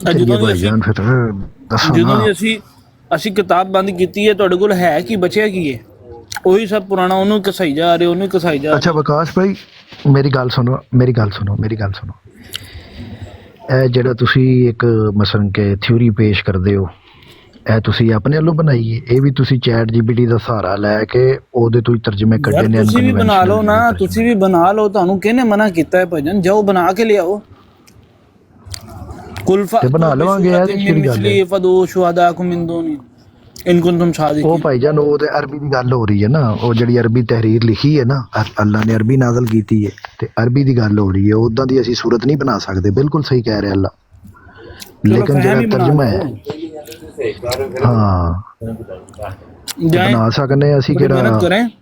चलिए भाईजान फिर दसो ਜਦੋਂ ना। ਵੀ ਅਸੀਂ ਕਿਤਾਬ ਬੰਦ ਕੀਤੀ ਹੈ, ਤੁਹਾਡੇ ਕੋਲ ਹੈ ਕੀ ਬਚਿਆ ਕੀ ਹੈ? ਉਹੀ ਸਭ ਪੁਰਾਣਾ, ਉਹਨੂੰ ਘਸਾਈ ਜਾ ਰਹੇ, ਉਹਨੂੰ ਘਸਾਈ ਜਾ ਰਹੇ। अच्छा विकास भाई मेरी गल सुनो, मेरी गल सुनो ਇਹ ਜਿਹੜਾ ਤੁਸੀਂ ਇੱਕ ਮਸਲਨ ਕੇ ਥਿਊਰੀ ਪੇਸ਼ ਕਰਦੇ ਹੋ, ਇਹ ਤੁਸੀਂ ਆਪਣੇ ਵੱਲੋਂ ਬਣਾਈ ਹੈ? ਇਹ ਵੀ ਤੁਸੀਂ ਚੈਟ ਜੀਪੀਟੀ ਦਾ ਸਹਾਰਾ ਲੈ ਕੇ ਉਹਦੇ ਤੋਂ ਹੀ ਤਰਜਮੇ ਕੱਢੇ ਨੇ? ਤੁਸੀਂ ਵੀ ਬਣਾ ਲਓ ਨਾ, ਤੁਸੀਂ ਵੀ ਬਣਾ ਲਓ, ਤੁਹਾਨੂੰ ਕਿਹਨੇ ਮਨਾ ਕੀਤਾ ਹੈ ਭਾਜਨ? ਜਾਓ ਬਣਾ ਕੇ ਲਿਆਓ। ਕੁਲਫਾ ਤੇ ਬਣਾ ਲਵਾਂਗੇ ਯਾਰ, ਕਿਹੜੀ ਗੱਲ ਹੈ? ਫਦੋ ਸ਼ੁਹਦਾकुम ਮਿਨ ਦੂਨੀ ਇਨ ਕੁੰਤੁਮ ਸਾदिकीन। ਉਹ ਭਾਈਜਾਨ ਉਹ ਤੇ ਅਰਬੀ ਦੀ ਗੱਲ ਹੋ ਰਹੀ ਹੈ ਨਾ, ਉਹ ਜਿਹੜੀ ਅਰਬੀ ਤਹਿਰੀਰ ਲਿਖੀ ਹੈ ਨਾ, ਅੱਲਾ ਨੇ ਅਰਬੀ ਨਾਜ਼ਲ ਕੀਤੀ ਹੈ ਤੇ ਅਰਬੀ ਦੀ ਗੱਲ ਹੋ ਰਹੀ ਹੈ, ਉਦਾਂ ਦੀ ਅਸੀਂ ਸੂਰਤ ਨਹੀਂ ਬਣਾ ਸਕਦੇ। ਬਿਲਕੁਲ ਸਹੀ ਕਹਿ ਰਿਹਾ ਅੱਲਾ, ਲੇਕਿਨ ਜਿਹੜਾ ਤਰਜਮਾ ਹੈ ਹਾਂ ਬਣਾ ਸਕਨੇ ਅਸੀਂ ਕਿਹੜਾ।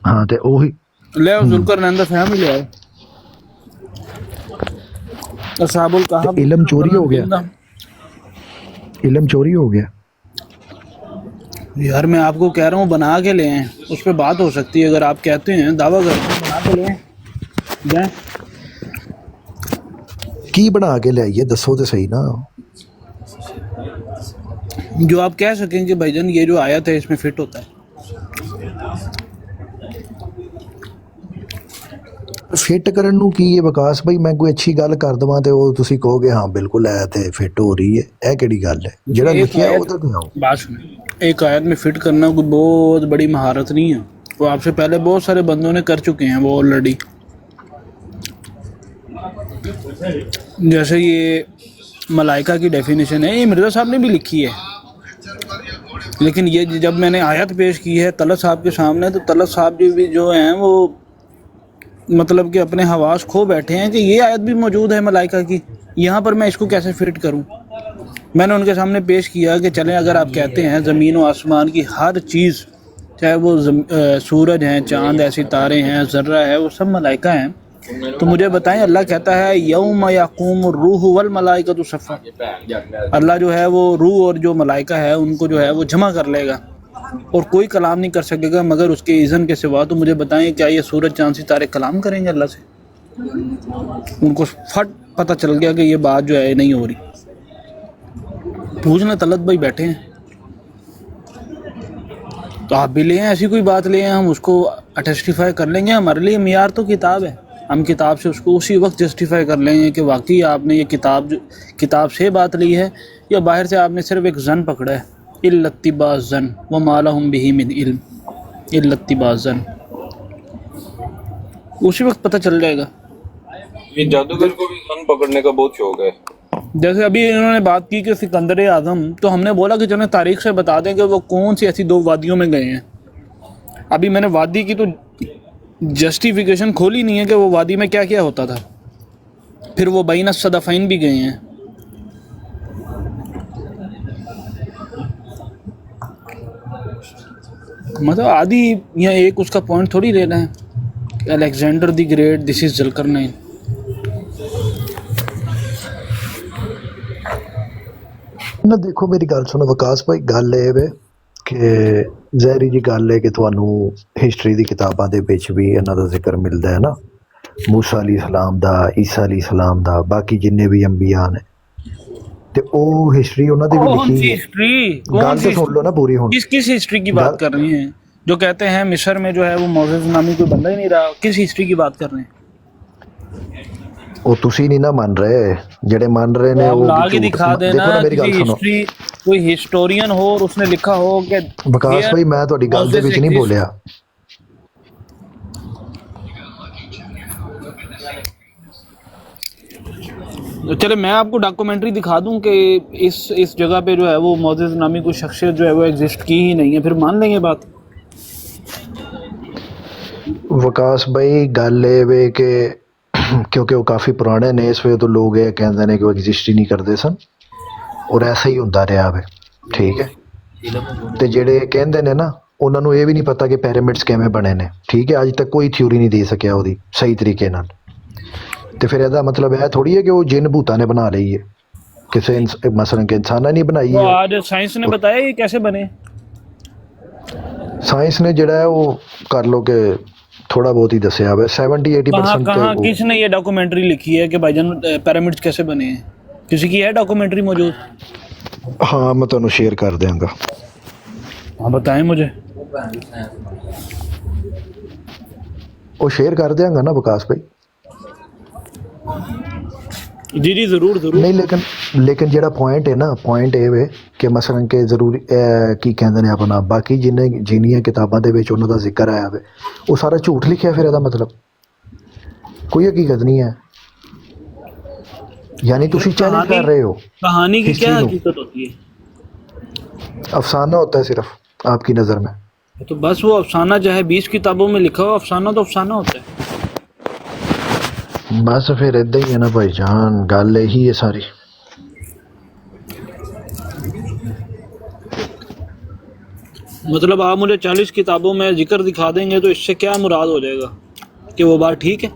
ਹਾਂ ਤੇ ਉਹੀ ਲੈ ਆਓ ਜ਼ੁਲਕਰਨੈਨ ਦਾ ਫਹਿਮ ਹੀ ਲਿਆਓ। ਅਸਾਬੁਲ ਕਹਫ इलम चोरी हो गया, इलम चोरी हो गया यार। मैं आपको कह रहा हूँ बना के ले आए, उस पर बात हो सकती है। अगर आप कहते हैं दावा करते हैं बना के ले आए, की बना के ले आइए, दसो तो सही ना। जो आप कह सकें कि भाईजान ये जो आयत है इसमें फिट होता है। ਫਿੱਟ ਕਰਨ ਨੂੰ ਕੀ ਹੈ ਵਿਕਾਸ ਭਾਈ? ਮੈਂ ਕੋਈ ਅੱਛੀ ਗੱਲ ਕਰ ਦਵਾਂ ਤੇ ਉਹ ਤੁਸੀਂ ਕਹੋਗੇ ਹਾਂ ਬਿਲਕੁਲ ਐ ਤੇ ਫਿੱਟ ਹੋ ਰਹੀ ਹੈ, ਇਹ ਕਿਹੜੀ ਗੱਲ ਹੈ? ਜਿਹੜਾ ਲਿਖਿਆ ਉਹਦਾ ਤੇ ਆਓ। बात सुनिए, एक आयत में फिट करना कोई बहुत बड़ी महारत नहीं है, वो आपसे पहले बहुत सारे बंदों ने कर चुके हैं वो ऑलरेडी। जैसे ये मलाइका की डेफिनेशन है, ये मिर्ज़ा साहब ने भी लिखी है, लेकिन ये जब मैंने आयत पेश की है तलत साहब के सामने, तो तलत साहब भी जो हैं वो मतलब कि अपने हवास खो बैठे हैं कि ये आयत भी मौजूद है मलाइका की, यहाँ पर मैं इसको कैसे फिट करूँ। मैंने उनके सामने पेश किया कि चलें अगर आप कहते हैं ज़मीन और आसमान की हर चीज़ چاہے وہ سورج ہیں، چاند ہے، ستارے ہیں، ذرہ ہے، وہ سب ملائکہ ہیں. تو مجھے بتائیں، اللہ کہتا ہے یوم یقوم الروح والملائکۃ صفا، اللہ جو ہے وہ روح اور جو ملائکہ ہے ان کو جو ہے وہ جمع کر لے گا اور کوئی کلام نہیں کر سکے گا مگر اس کے اذن کے سوا. تو مجھے بتائیں کیا یہ سورج چاند ستارے کلام کریں گے اللہ سے؟ ان کو فٹ پتہ چل گیا کہ یہ بات جو ہے نہیں ہو رہی. پوچھنا طلعت بھائی بیٹھے ہیں تو آپ بھی لے آئیں، ایسی کوئی بات لے آئیں، ہم اس کو اٹیسٹیفائی کر لیں گے. ہمارے لیے معیار تو کتاب ہے، ہم کتاب سے اس کو اسی وقت جسٹیفائی کر لیں گے کہ واقعی آپ نے یہ کتاب سے بات لی ہے یا باہر سے آپ نے صرف ایک زن پکڑا ہے. الا اتباع الظن وما لهم به من علم الا اتباع الظن، اسی وقت پتہ چل جائے گا. یہ جادوگر کو بھی غن پکڑنے کا بہت شوق ہے. جیسے ابھی انہوں نے بات کی کہ سکندر اعظم، تو ہم نے بولا کہ چلیں تاریخ سے بتا دیں کہ وہ کون سی ایسی 2 وادیوں میں گئے ہیں. ابھی میں نے وادی کی تو جسٹیفیکیشن کھولی نہیں ہے کہ وہ وادی میں کیا کیا ہوتا تھا. پھر وہ بین الصدفین بھی گئے ہیں. مطلب آدھی یا ایک اس کا پوائنٹ تھوڑی لینا ہے. الیگزینڈر دی گریٹ، دس از ذوالقرنین. نہ دیکھو میری گل سنو وکاس بھائی، گل یہ ہے کہ ظاہری جی گل ہے کہ تھانوں ہسٹری دی کتاباں دے وچ بھی انہاں دا ذکر ملدا ہے نا، موسیٰ علیہ السلام دا، عیسیٰ علیہ السلام دا، باقی جننے بھی انبیاء نے، تے او ہسٹری انہاں دی بھی کون سی لکھی ہے. ہسٹری؟ گل تو سن لو نا پوری ہن. کس ہسٹری کی بات کر رہی ہیں؟ جو کہتے ہیں مصر میں جو ہے وہ موزیس نامی کوئی بندہ ہی نہیں رہا، کس ہسٹری کی بات کر رہے ہیں؟ وہ تسی نہیں نہ مان رہے، جڑے مان رہے نے آپ وہ لا کے دکھا دینا دیکھو نا میری گل کسی سنو ہسٹری، کوئی ہسٹورین ہو اور اس نے لکھا ہو کہ وکاس بھائی میں تہاڈی گل دے وچ نہیں بولیا. چلے میں آپ کو ڈاکومنٹری دکھا دوں کہ اس جگہ پہ جو ہے وہ موزیس نامی کوئی شخصیت جو ہے وہ ایگزسٹ کی ہی نہیں ہے، پھر مان لیں گے بات. وکاس بھائی گل یہ کہ کیونکہ وہ کافی پرانے نے، اس وجہ تو لوگ یہ کہتے ہیں کہ وہ ایگزسٹ ہی نہیں کرتے سن، اور ایسا ہی ہوتا رہا ہے. ٹھیک ہے، تو جڑے کہتے ہیں نا انہوں نے یہ بھی نہیں پتا کہ پیرامڈس کیویں بنے نے. ٹھیک ہے، اج تک کوئی تھیوری نہیں دے سکیا وہ صحیح طریقے نال. تو پھر یہ مطلب ہے تھوڑی ہے کہ وہ جن بھوتاں نے بنا لئی ہے، کسی مثلا کہ انساناں نہیں بنائی تو ہے. آج سائنس نے بتایا یہ کیسے بنے. سائنس نے جڑا ہے وہ کر لو کہ تھوڑا بہت ہی دسیا ہے 70-80%. کہاں کس نے یہ ڈاکومنٹری لکھی ہے کہ بھائی جان پیرامڈس کیسے بنے ہیں؟ کسی کی ہے ڈاکومنٹری موجود؟ ہاں میں تمہیں شیئر کر دیا گا. ہاں بتائیں مجھے. وہ شیئر کر دیا گا نا وکاس بھائی. جی جی ضرور ضرور. نہیں لیکن جڑا پوائنٹ ہے نا، پوائنٹ یہ ہے کہ مثلا کہ ضروری کی کہندے نے اپنا باقی جنیاں کتاباں دے وچ انہاں دا ذکر آیا ہے وہ سارا جھوٹ لکھیا، پھر یہ مطلب کوئی حقیقت نہیں ہے. یعنی تسی چیلنج کر رہے ہو. کہانی کی کیا حقیقت ہوتی ہے؟ افسانہ ہوتا ہے صرف آپ کی نظر میں. تو بس وہ افسانہ چاہے 20 کتابوں میں لکھا ہو، افسانہ تو افسانہ ہوتا ہے. بس پھر ادھر ہی ہے نا بھائی جان، گل یہی ہے ساری. مطلب آپ مجھے 40 کتابوں میں ذکر دکھا دیں گے تو اس سے کیا مراد ہو جائے گا کہ وہ بات ٹھیک ہے؟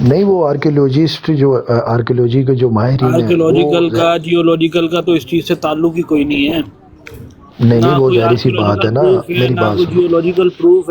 نہیں، وہ آرکیولوجسٹ جو آرکیولوجی کے جو ماہرین ہیں، آرکیولوجیکل کا جیولوجیکل کا تو اس چیز سے تعلق ہی کوئی نہیں ہے. نہیں وہ ظاہری سی بات ہے نا. میری بات سنو، جیولوجیکل پروف